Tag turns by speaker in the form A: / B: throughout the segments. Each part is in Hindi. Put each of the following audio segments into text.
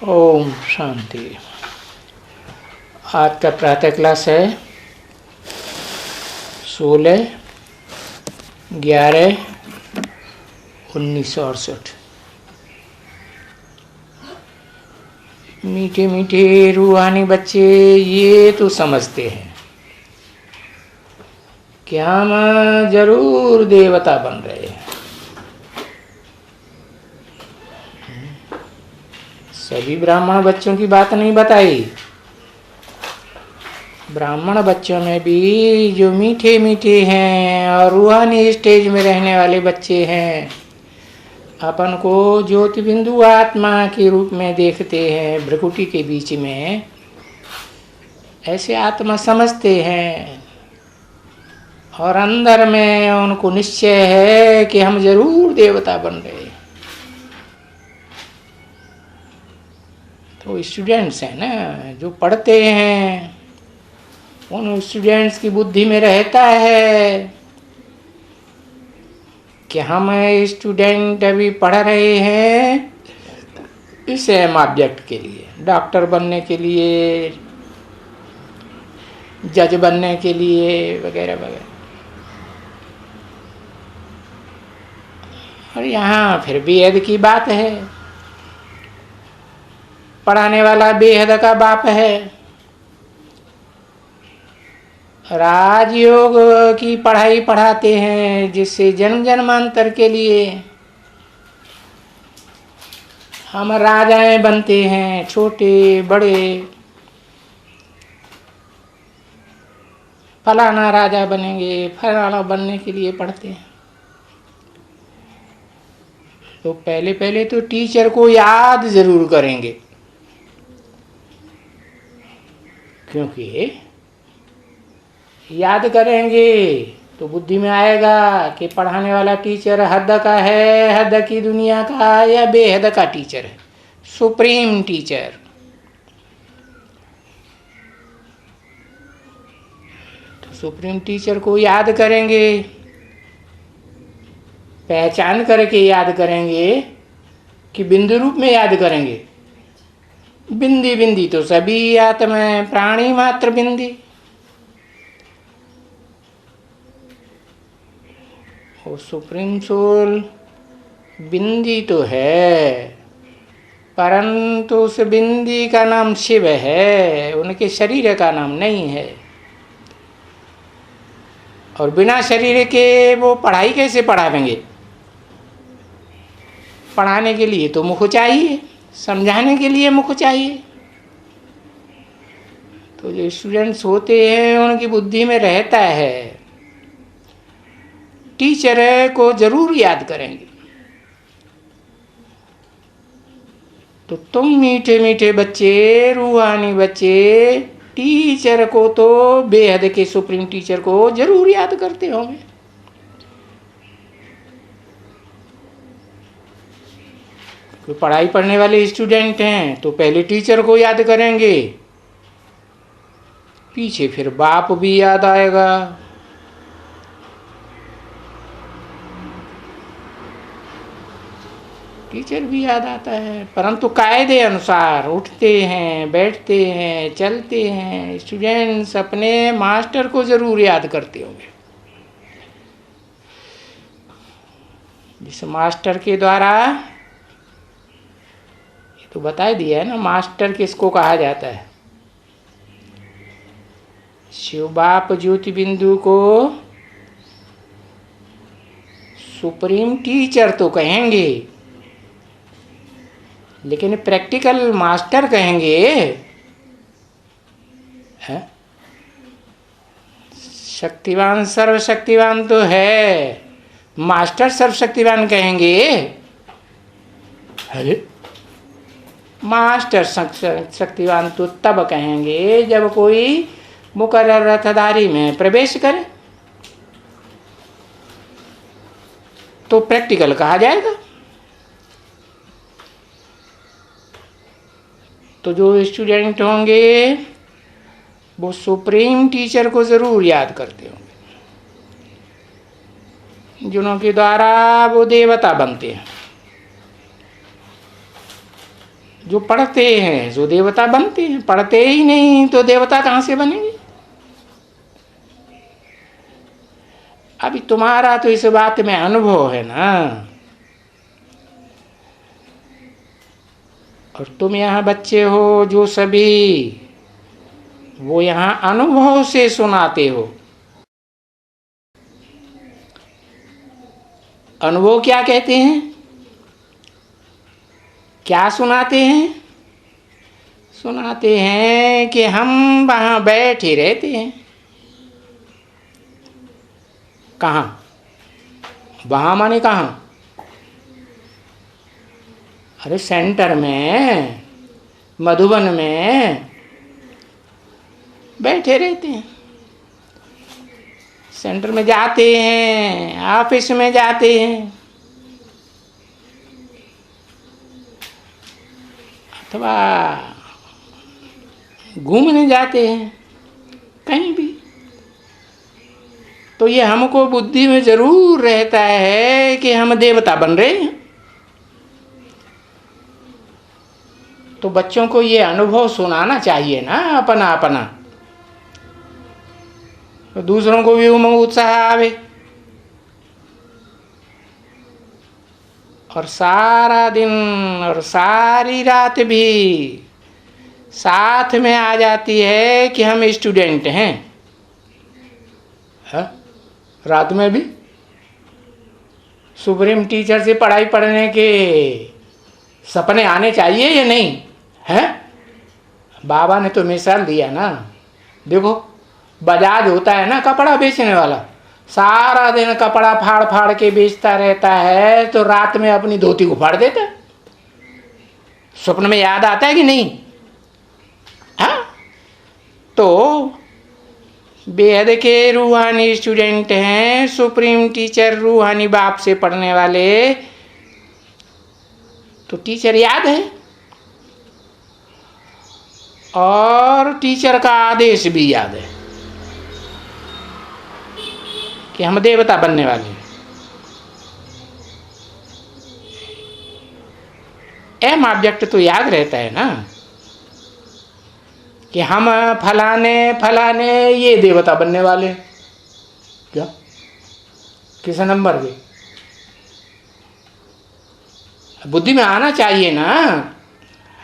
A: ओम शांति। आज का प्रातः क्लास है 16/11/1968। मीठे मीठे रूहानी बच्चे ये तो समझते हैं कि हम जरूर देवता बन रहे हैं। सभी ब्राह्मण बच्चों की बात नहीं बताई। ब्राह्मण बच्चों में भी जो मीठे मीठे हैं और रूहानी स्टेज में रहने वाले बच्चे हैं, अपन को ज्योति बिंदु आत्मा के रूप में देखते हैं, भ्रकुटी के बीच में ऐसे आत्मा समझते हैं और अंदर में उनको निश्चय है कि हम जरूर देवता बन रहे हैं। तो स्टूडेंट्स हैं ना जो पढ़ते हैं, उन स्टूडेंट्स की बुद्धि में रहता है कि हम स्टूडेंट अभी पढ़ रहे हैं इस एम ऑब्जेक्ट के लिए, डॉक्टर बनने के लिए, जज बनने के लिए, वगैरह वगैरह। और यहाँ फिर बेहद की बात है। पढ़ाने वाला बेहद का बाप है। राजयोग की पढ़ाई पढ़ाते हैं जिससे जन्म जन्मांतर के लिए हम राजाएं बनते हैं, छोटे बड़े, फलाना राजा बनेंगे, फलाना बनने के लिए पढ़ते हैं। तो पहले पहले तो टीचर को याद जरूर करेंगे, क्योंकि याद करेंगे तो बुद्धि में आएगा कि पढ़ाने वाला टीचर हद का है, हद की दुनिया का या बेहद का टीचर है, सुप्रीम टीचर। तो सुप्रीम टीचर को याद करेंगे, पहचान करके याद करेंगे कि बिंदु रूप में याद करेंगे। बिंदी बिंदी तो सभी आत्मा है, प्राणी मात्र बिंदी। वो सुप्रीम सोल बिंदी तो है, परंतु उस बिंदी का नाम शिव है, उनके शरीर का नाम नहीं है। और बिना शरीर के वो पढ़ाई कैसे पढ़ावेंगे? पढ़ाने के लिए तो मुख चाहिए, समझाने के लिए मुख चाहिए। तो जो स्टूडेंट्स होते हैं उनकी बुद्धि में रहता है टीचर को जरूर याद करेंगे। तो तुम मीठे मीठे बच्चे, रूहानी बच्चे, टीचर को तो बेहद के सुप्रीम टीचर को जरूर याद करते होंगे। कोई पढ़ाई पढ़ने वाले स्टूडेंट हैं तो पहले टीचर को याद करेंगे, पीछे फिर बाप भी याद आएगा। टीचर भी याद आता है, परंतु कायदे अनुसार उठते हैं, बैठते हैं, चलते हैं। स्टूडेंट्स अपने मास्टर को जरूर याद करते होंगे, जिस मास्टर के द्वारा, ये तो बता दिया है ना मास्टर किसको कहा जाता है। शिव बाप ज्योति बिंदु को सुप्रीम टीचर तो कहेंगे, लेकिन प्रैक्टिकल मास्टर कहेंगे है? शक्तिवान सर्वशक्तिवान तो है, मास्टर सर्वशक्तिवान कहेंगे? अरे मास्टर शक्तिवान तो तब कहेंगे जब कोई मुकर्रर रथधारी में प्रवेश करे, तो प्रैक्टिकल कहा जाएगा। तो जो स्टूडेंट होंगे वो सुप्रीम टीचर को जरूर याद करते होंगे, जिनके द्वारा वो देवता बनते हैं। जो पढ़ते हैं जो देवता बनते हैं, पढ़ते ही नहीं तो देवता कहाँ से बनेंगे। अभी तुम्हारा तो इस बात में अनुभव है ना, और तुम यहाँ बच्चे हो जो सभी, वो यहाँ अनुभव से सुनाते हो। अनुभव क्या कहते हैं, क्या सुनाते हैं? सुनाते हैं कि हम वहाँ बैठे रहते हैं। कहाँ? वहाँ माने कहाँ? अरे सेंटर में, मधुबन में बैठे रहते हैं। सेंटर में जाते हैं, ऑफिस में जाते हैं, अथवा घूमने जाते हैं, कहीं भी। तो ये हमको बुद्धि में जरूर रहता है कि हम देवता बन रहे हैं। तो बच्चों को ये अनुभव सुनाना चाहिए ना अपना अपना, तो दूसरों को भी उमंग उत्साह आवे। और सारा दिन और सारी रात भी साथ में आ जाती है कि हम स्टूडेंट हैं। हा? रात में भी सुप्रीम टीचर से पढ़ाई पढ़ने के सपने आने चाहिए या नहीं है? बाबा ने तो मिसाल दिया ना, देखो बजाज होता है ना कपड़ा बेचने वाला, सारा दिन कपड़ा फाड़ फाड़ के बेचता रहता है, तो रात में अपनी धोती को फाड़ देता है। स्वप्न में याद आता है कि नहीं? हाँ, तो बेहद के रूहानी स्टूडेंट हैं, सुप्रीम टीचर रूहानी बाप से पढ़ने वाले, तो टीचर याद है और टीचर का आदेश भी याद है कि हम देवता बनने वाले हैं। एम ऑब्जेक्ट तो याद रहता है ना कि हम फलाने फलाने ये देवता बनने वाले हैं। क्या किस नंबर के? बुद्धि में आना चाहिए ना।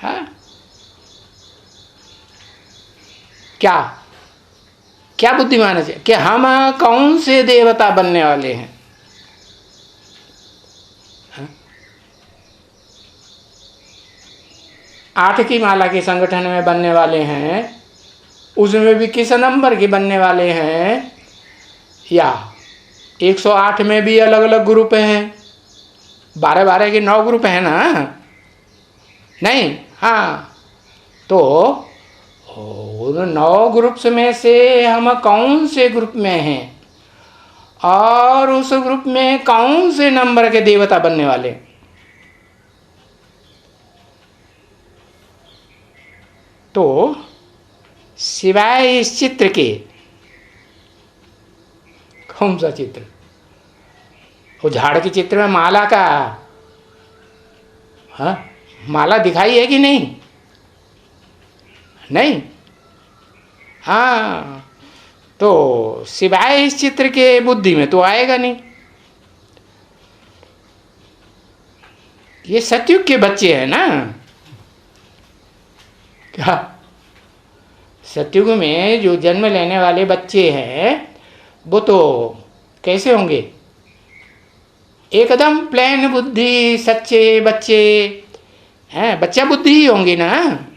A: हाँ, क्या क्या बुद्धि में आना चाहिए कि हम कौन से देवता बनने वाले हैं। हाँ? 8 की माला के संगठन में बनने वाले हैं, उसमें भी किस नंबर के बनने वाले हैं, या 108 में भी अलग अलग ग्रुप हैं, 12-12 के 9 ग्रुप हैं ना? नहीं, हाँ, तो उन 9 ग्रुप्स में से हम कौन से ग्रुप में हैं और उस ग्रुप में कौन से नंबर के देवता बनने वाले। तो सिवाय इस चित्र के, कौन सा चित्र? वो झाड़ के चित्र में माला का, हाँ, माला दिखाई है कि नहीं? नहीं, हाँ, तो सिवाय इस चित्र के बुद्धि में तो आएगा नहीं। ये सतयुग के बच्चे हैं ना। क्या सतयुग में जो जन्म लेने वाले बच्चे हैं वो तो कैसे होंगे? एकदम प्लेन बुद्धि, सच्चे बच्चे हैं, बच्चा बुद्धि ही होंगे ना।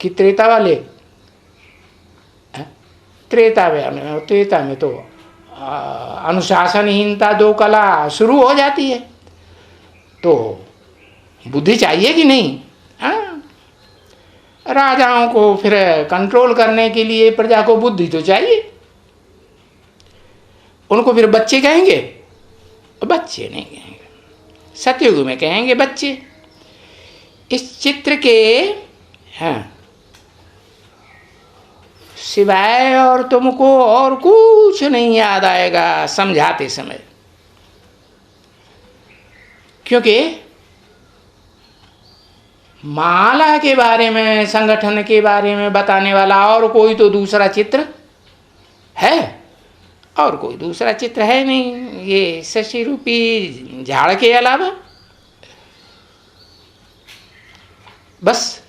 A: कि त्रेता वाले, त्रेता में तो अनुशासनहीनता 2 कला शुरू हो जाती है, तो बुद्धि चाहिए कि नहीं? हाँ, राजाओं को फिर कंट्रोल करने के लिए प्रजा को बुद्धि तो चाहिए। उनको फिर बच्चे कहेंगे? बच्चे नहीं कहेंगे, सतयुग में कहेंगे बच्चे। इस चित्र के, हाँ, सिवाय और तुमको और कुछ नहीं याद आएगा समझाते समय, क्योंकि माला के बारे में, संगठन के बारे में बताने वाला और कोई तो दूसरा चित्र है? और कोई दूसरा चित्र है नहीं, ये शशि रूपी झाड़ के अलावा। बस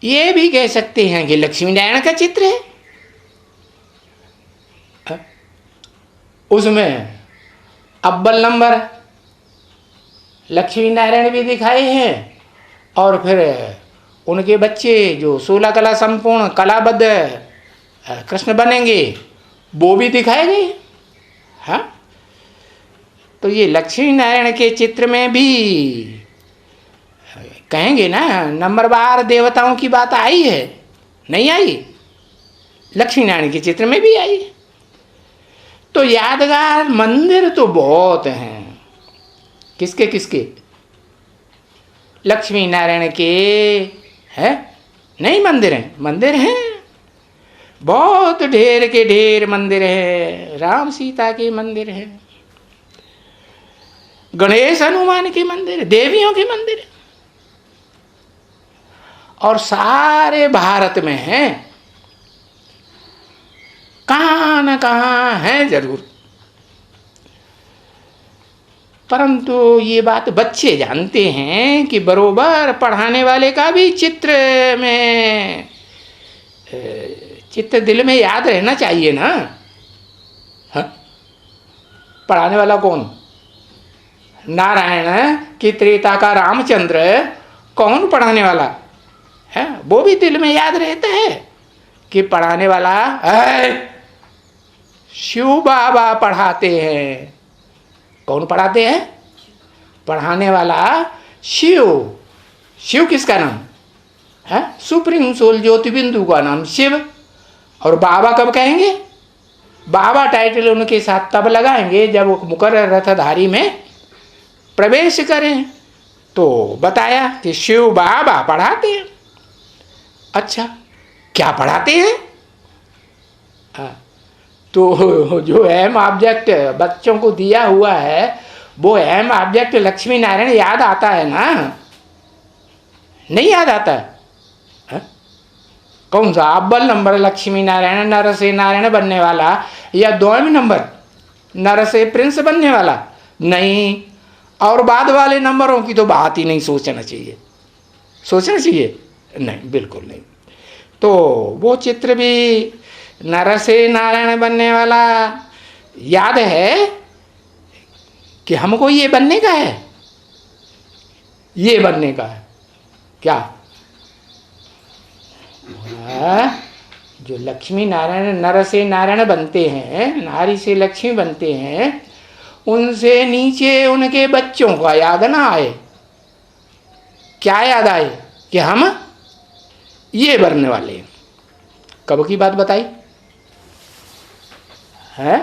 A: ये भी कह सकते हैं कि लक्ष्मी नारायण का चित्र है। उसमें अव्वल नंबर लक्ष्मी नारायण भी दिखाए हैं, और फिर उनके बच्चे जो 16 कला संपूर्ण कलाबद्ध कृष्ण बनेंगे वो भी दिखाए गए। हाँ, तो ये लक्ष्मी नारायण के चित्र में भी कहेंगे ना, नंबरवार देवताओं की बात आई है, नहीं आई? लक्ष्मी नारायण के चित्र में भी आई। तो यादगार मंदिर तो बहुत हैं। किसके किसके? लक्ष्मी नारायण के है नहीं मंदिर हैं? मंदिर हैं, बहुत ढेर के ढेर मंदिर है। राम सीता के मंदिर है, गणेश हनुमान के मंदिर, देवियों के मंदिर, और सारे भारत में हैं। कहाँ न कहाँ हैं जरूर, परंतु ये बात बच्चे जानते हैं कि बरोबर पढ़ाने वाले का भी चित्र में चित्र दिल में याद रहना चाहिए ना। हाँ? पढ़ाने वाला कौन? नारायण की त्रेता का रामचंद्र, कौन पढ़ाने वाला है? वो भी दिल में याद रहता है कि पढ़ाने वाला है शिव बाबा पढ़ाते हैं। कौन पढ़ाते हैं? पढ़ाने वाला शिव। शिव किसका नाम है? सुप्रीम सोल ज्योति बिंदु का नाम शिव। और बाबा कब कहेंगे? बाबा टाइटल उनके साथ तब लगाएंगे जब वो मुकर्रर रथधारी में प्रवेश करें। तो बताया कि शिव बाबा पढ़ाते हैं। अच्छा, क्या पढ़ाते हैं? तो जो एम ऑब्जेक्ट बच्चों को दिया हुआ है, वो एम ऑब्जेक्ट लक्ष्मी नारायण याद आता है ना? नहीं याद आता है? कौन सा अव्वल नंबर लक्ष्मी नारायण नर से नारायण बनने वाला, या 2वें नंबर नर से प्रिंस बनने वाला? नहीं। और बाद वाले नंबरों की तो बात ही नहीं सोचना चाहिए। सोचना चाहिए? नहीं, बिल्कुल नहीं। तो वो चित्र भी नर से नारायण बनने वाला याद है कि हमको ये बनने का है, ये बनने का है। क्या? जो लक्ष्मी नारायण नर से नारायण बनते हैं, नारी से लक्ष्मी बनते हैं, उनसे नीचे उनके बच्चों का याद ना आए। क्या याद आए? कि हम ये बनने वाले हैं। कब की बात बताई है?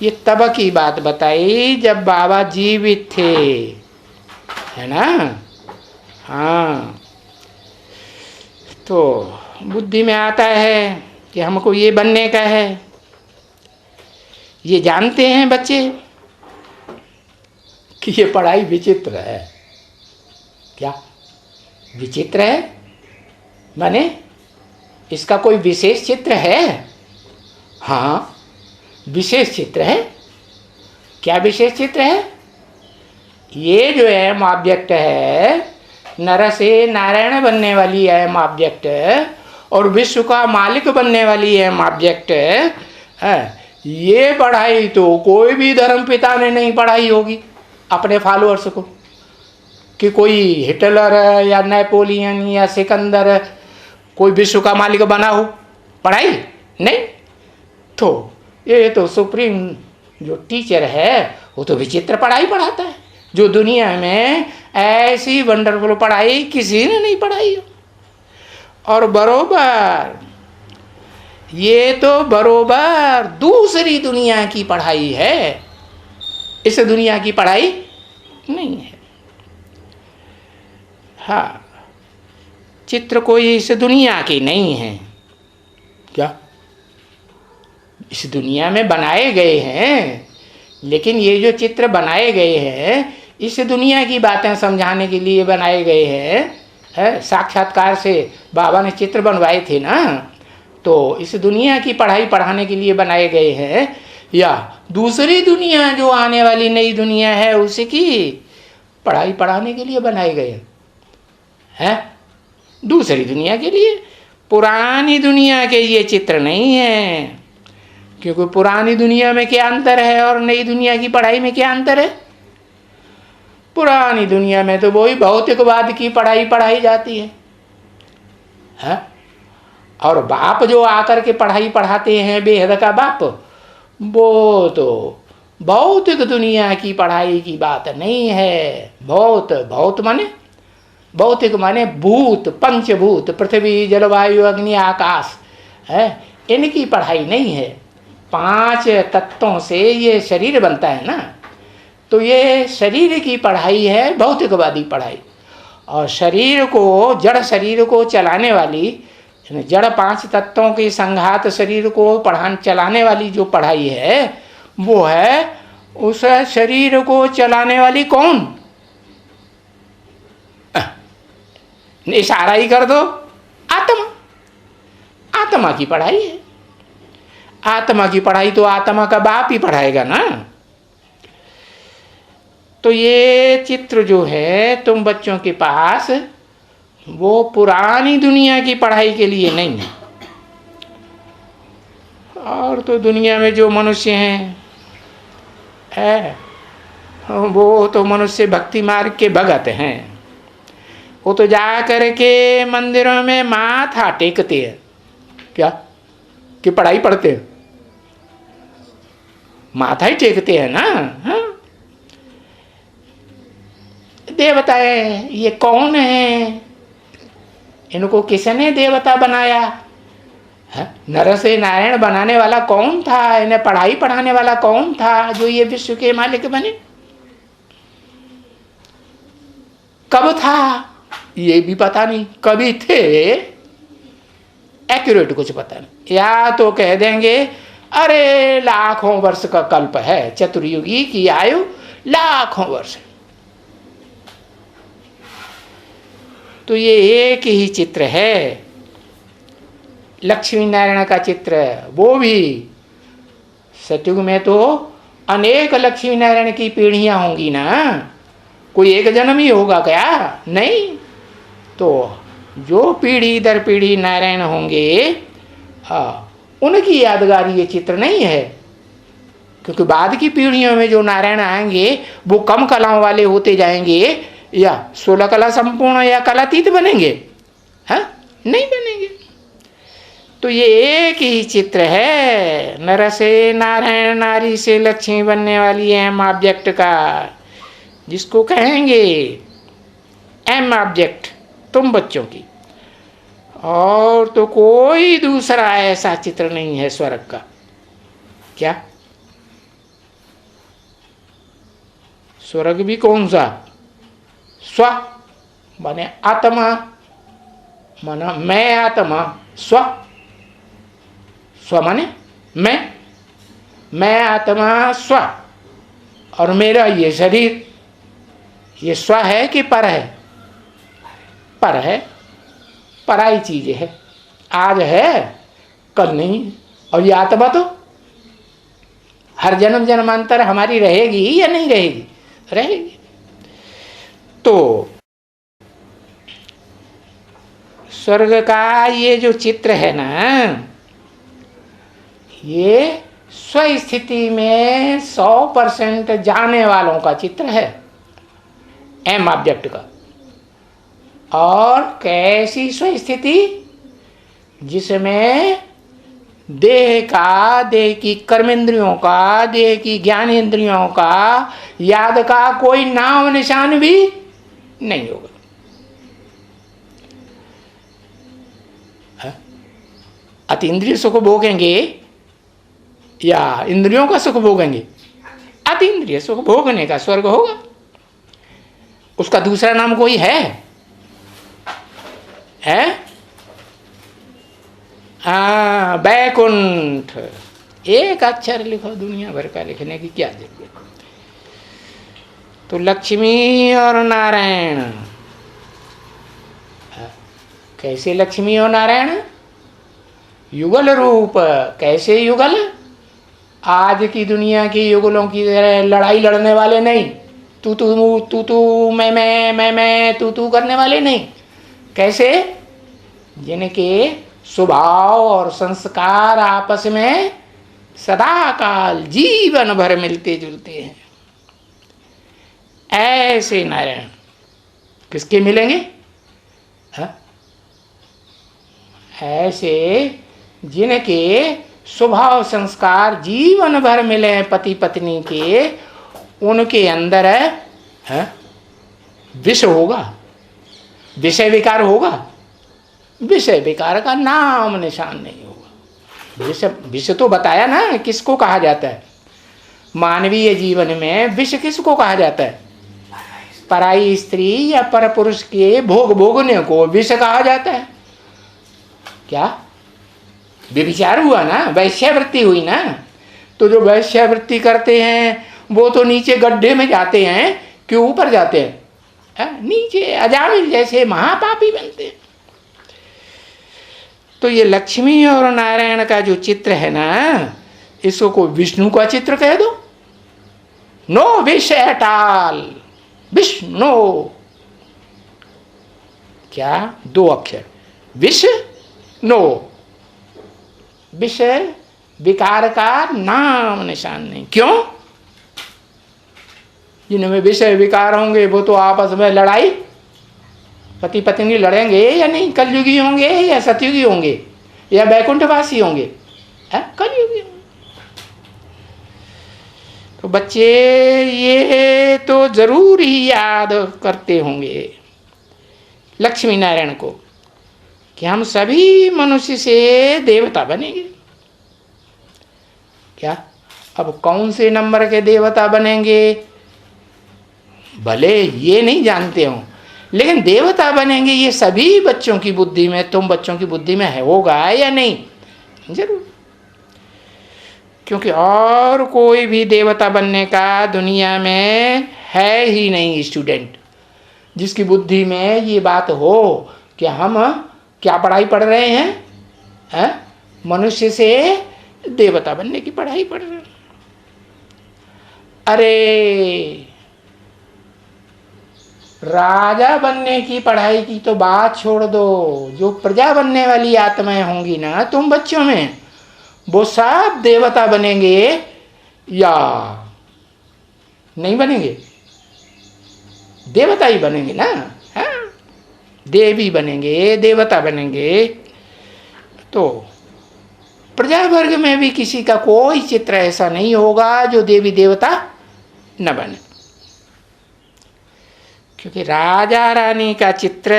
A: ये तब की बात बताई जब बाबा जीवित थे, है ना? हाँ, तो बुद्धि में आता है कि हमको ये बनने का है। ये जानते हैं बच्चे कि ये पढ़ाई विचित्र है। क्या विचित्र है? माने इसका कोई विशेष चित्र है? हाँ, विशेष चित्र है। क्या विशेष चित्र है? ये जो एम ऑब्जेक्ट है, नर से नारायण बनने वाली एम ऑब्जेक्ट और विश्व का मालिक बनने वाली एम ऑब्जेक्ट है। ये पढ़ाई तो कोई भी धर्म पिता ने नहीं पढ़ाई होगी अपने फॉलोअर्स को, कि कोई हिटलर या नेपोलियन या सिकंदर कोई विश्व का मालिक बना हो। पढ़ाई नहीं। तो ये तो सुप्रीम जो टीचर है वो तो विचित्र पढ़ाई पढ़ाता है, जो दुनिया में ऐसी वंडरफुल पढ़ाई किसी ने नहीं पढ़ाई हो। और बरोबर ये तो बरोबर दूसरी दुनिया की पढ़ाई है, इस दुनिया की पढ़ाई नहीं है। हाँ, चित्र कोई इस दुनिया की नहीं है। क्या? इस दुनिया में बनाए गए हैं, लेकिन ये जो चित्र बनाए गए हैं इस दुनिया की बातें समझाने के लिए बनाए गए हैं। है साक्षात्कार से बाबा ने चित्र बनवाए थे ना, तो इस दुनिया की पढ़ाई पढ़ाने के लिए बनाए गए हैं, या दूसरी दुनिया जो आने वाली नई दुनिया है उसकी पढ़ाई पढ़ाने के लिए बनाए गए हैं? दूसरी दुनिया के लिए। पुरानी दुनिया के ये चित्र नहीं है, क्योंकि पुरानी दुनिया में क्या अंतर है और नई दुनिया की पढ़ाई में क्या अंतर है? पुरानी दुनिया में तो वही भौतिकवाद की पढ़ाई पढ़ाई जाती है? और बाप जो आकर के पढ़ाई पढ़ाते हैं बेहद का बाप, वो तो भौतिक दुनिया की पढ़ाई की बात नहीं है। भौत माने भौतिक माने भूत, पंचभूत, पृथ्वी जलवायु अग्नि आकाश है, इनकी पढ़ाई नहीं है। 5 तत्वों से ये शरीर बनता है ना, तो ये शरीर की पढ़ाई है, भौतिकवादी पढ़ाई। और शरीर को, जड़ शरीर को चलाने वाली, जड़ 5 तत्वों के संघात शरीर को चलाने वाली जो पढ़ाई है, वो है उस शरीर को चलाने वाली कौन? इशारा ही कर दो, आत्मा। आत्मा की पढ़ाई है। आत्मा की पढ़ाई तो आत्मा का बाप ही पढ़ाएगा ना। तो ये चित्र जो है तुम बच्चों के पास, वो पुरानी दुनिया की पढ़ाई के लिए नहीं है। और तो दुनिया में जो मनुष्य हैं वो तो मनुष्य भक्ति मार्ग के भगत हैं। वो तो जा कर के मंदिरों में माथा टेकते हैं, क्या कि पढ़ाई पढ़ते हैं? माथा ही टेकते हैं ना। हाँ? देवताएं ये कौन है? इनको किसने देवता बनाया? नर से नारायण बनाने वाला कौन था? इन्हें पढ़ाई पढ़ाने वाला कौन था जो ये विश्व के मालिक बने? कब था ये भी पता नहीं, कभी थे एक्यूरेट कुछ पता नहीं। या तो कह देंगे अरे लाखों वर्ष का कल्प है, चतुर्युगी की आयु लाखों वर्ष। तो ये एक ही चित्र है, लक्ष्मी नारायण का चित्र। वो भी सतयुग में तो अनेक लक्ष्मी नारायण की पीढ़ियां होंगी ना, कोई एक जन्म ही होगा क्या? नहीं, तो जो पीढ़ी दर पीढ़ी नारायण होंगे, उनकी यादगारी ये चित्र नहीं है। क्योंकि बाद की पीढ़ियों में जो नारायण आएंगे वो कम कलाओं वाले होते जाएंगे, या 16 कला संपूर्ण या कलातीत बनेंगे? हाँ, नहीं बनेंगे। तो ये एक ही चित्र है, नर से नारायण, नारी से लक्ष्मी बनने वाली एम ऑब्जेक्ट का, जिसको कहेंगे एम ऑब्जेक्ट तुम बच्चों की। और तो कोई दूसरा ऐसा चित्र नहीं है स्वर्ग का। क्या स्वर्ग भी कौन सा? स्व माने आत्मा, माना मैं आत्मा। स्व, स्व माने मैं आत्मा स्व, और मेरा ये शरीर, ये स्व है कि पर है? पर है, पराई चीज है। आज है कल नहीं। और ये आत्मा तो हर जन्म जन्मांतर हमारी रहेगी या नहीं रहेगी? रहेगी। तो स्वर्ग का ये जो चित्र है ना, ये स्वस्थिति में 100% जाने वालों का चित्र है, एम ऑब्जेक्ट का। और कैसी स्वस्थिति? जिसमें देह का, देह की कर्मेंद्रियों का, देह की ज्ञानेंद्रियों का, याद का कोई नाम निशान भी नहीं होगा। अतीन्द्रिय सुख भोगेंगे या इंद्रियों का सुख भोगेंगे? अतीन्द्रिय सुख भोगने का स्वर्ग होगा। उसका दूसरा नाम कोई है? बैकुंठ। एक अक्षर लिखो, दुनिया भर का लिखने की क्या जरूरत? तो लक्ष्मी और नारायण, कैसे लक्ष्मी और नारायण? युगल रूप। कैसे युगल? आज की दुनिया की युगलों की तरह लड़ाई लड़ने वाले नहीं, तू मैं तू करने वाले नहीं। कैसे? जिनके स्वभाव और संस्कार आपस में सदा काल जीवन भर मिलते जुलते हैं, ऐसे नारायण किसके मिलेंगे? हा? ऐसे जिनके स्वभाव संस्कार जीवन भर मिले हैं पति पत्नी के, उनके अंदर है विष होगा, विषय विकार होगा। विषय विकार का नाम निशान नहीं होगा। विष तो बताया ना किसको कहा जाता है। मानवीय जीवन में विष किसको कहा जाता है? पराई स्त्री या पर पुरुष के भोग भोगने को विष कहा जाता है। क्या? व्यभिचार हुआ ना, वैश्यावृत्ति हुई ना। तो जो वैश्यावृत्ति करते हैं वो तो नीचे गड्ढे में जाते हैं, क्यों ऊपर जाते हैं? नीचे अजामिल जैसे महापापी बनते हैं। तो ये लक्ष्मी और नारायण का जो चित्र है ना, इसको कोई विष्णु का चित्र कह दो। नो विष एट ऑल, विष्णु। क्या? दो अक्षर, विष नो। विष विकार का नाम निशान नहीं। क्यों? जिनमें विषय विकार होंगे वो तो आपस में लड़ाई, पति पत्नी लड़ेंगे या नहीं? कलयुगी होंगे या सतयुगी होंगे या बैकुंठवासी होंगे? कलयुगी होंगे। तो बच्चे ये तो जरूर ही याद करते होंगे लक्ष्मी नारायण को कि हम सभी मनुष्य से देवता बनेंगे। क्या? अब कौन से नंबर के देवता बनेंगे भले ये नहीं जानते हो, लेकिन देवता बनेंगे ये सभी बच्चों की बुद्धि में, तुम बच्चों की बुद्धि में है, होगा या नहीं? जरूर। क्योंकि और कोई भी देवता बनने का दुनिया में है ही नहीं स्टूडेंट, जिसकी बुद्धि में ये बात हो कि हम क्या पढ़ाई पढ़ रहे हैं? मनुष्य से देवता बनने की पढ़ाई पढ़ रहे हैं। अरे राजा बनने की पढ़ाई की तो बात छोड़ दो, जो प्रजा बनने वाली आत्माएं होंगी ना तुम बच्चों में, वो सब देवता बनेंगे या नहीं बनेंगे? देवता ही बनेंगे ना। हाँ, देवी बनेंगे, देवता बनेंगे। तो प्रजा वर्ग में भी किसी का कोई चित्र ऐसा नहीं होगा जो देवी देवता न बने, क्योंकि राजा रानी का चित्र,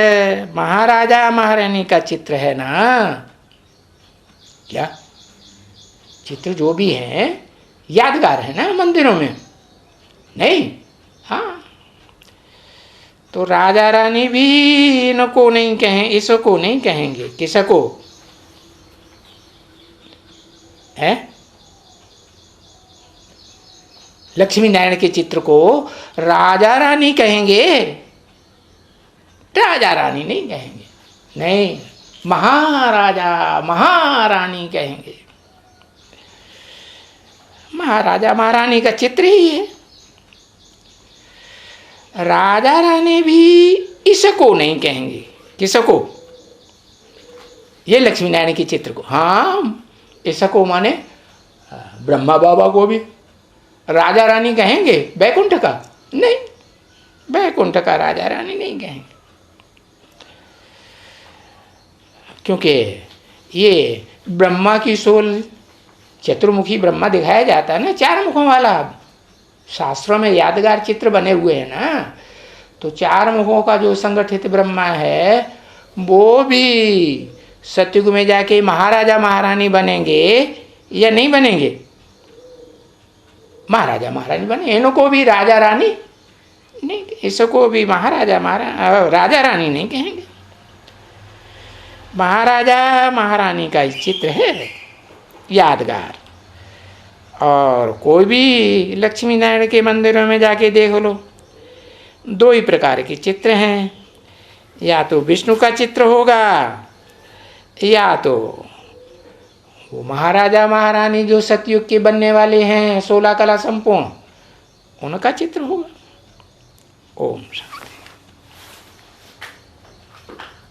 A: महाराजा महारानी का चित्र है ना। क्या? चित्र जो भी है यादगार है ना मंदिरों में, नहीं? हाँ, तो राजा रानी भी इनको नहीं कहें, इसको नहीं कहेंगे। किसको है? लक्ष्मी नारायण के चित्र को राजा रानी कहेंगे, राजा रानी नहीं कहेंगे। नहीं, महाराजा महारानी कहेंगे। महाराजा महारानी का चित्र ही है। राजा रानी भी इसको नहीं कहेंगे। किसको? ये लक्ष्मी नारायण के चित्र को। हाँ, इसको माने ब्रह्मा बाबा को भी राजा रानी कहेंगे। बैकुंठ का नहीं, बैकुंठ का राजा रानी नहीं कहेंगे, क्योंकि ये ब्रह्मा की सोल चतुर्मुखी ब्रह्मा दिखाया जाता है ना, चार मुखों वाला। शास्त्रों में यादगार चित्र बने हुए हैं ना। तो चार मुखों का जो संगठित ब्रह्मा है वो भी सतयुग में जाके महाराजा महारानी बनेंगे या नहीं बनेंगे? महाराजा महारानी बने। इनको भी राजा रानी नहीं, इसको भी महाराजा राजा रानी नहीं कहेंगे। महाराजा महारानी का चित्र है यादगार। और कोई भी लक्ष्मी नारायण के मंदिरों में जाके देख लो, दो ही प्रकार के चित्र हैं, या तो विष्णु का चित्र होगा या तो वो महाराजा महारानी जो सतयुग के बनने वाले हैं 16 कला संपूर्ण, उनका चित्र होगा। ओम शांति।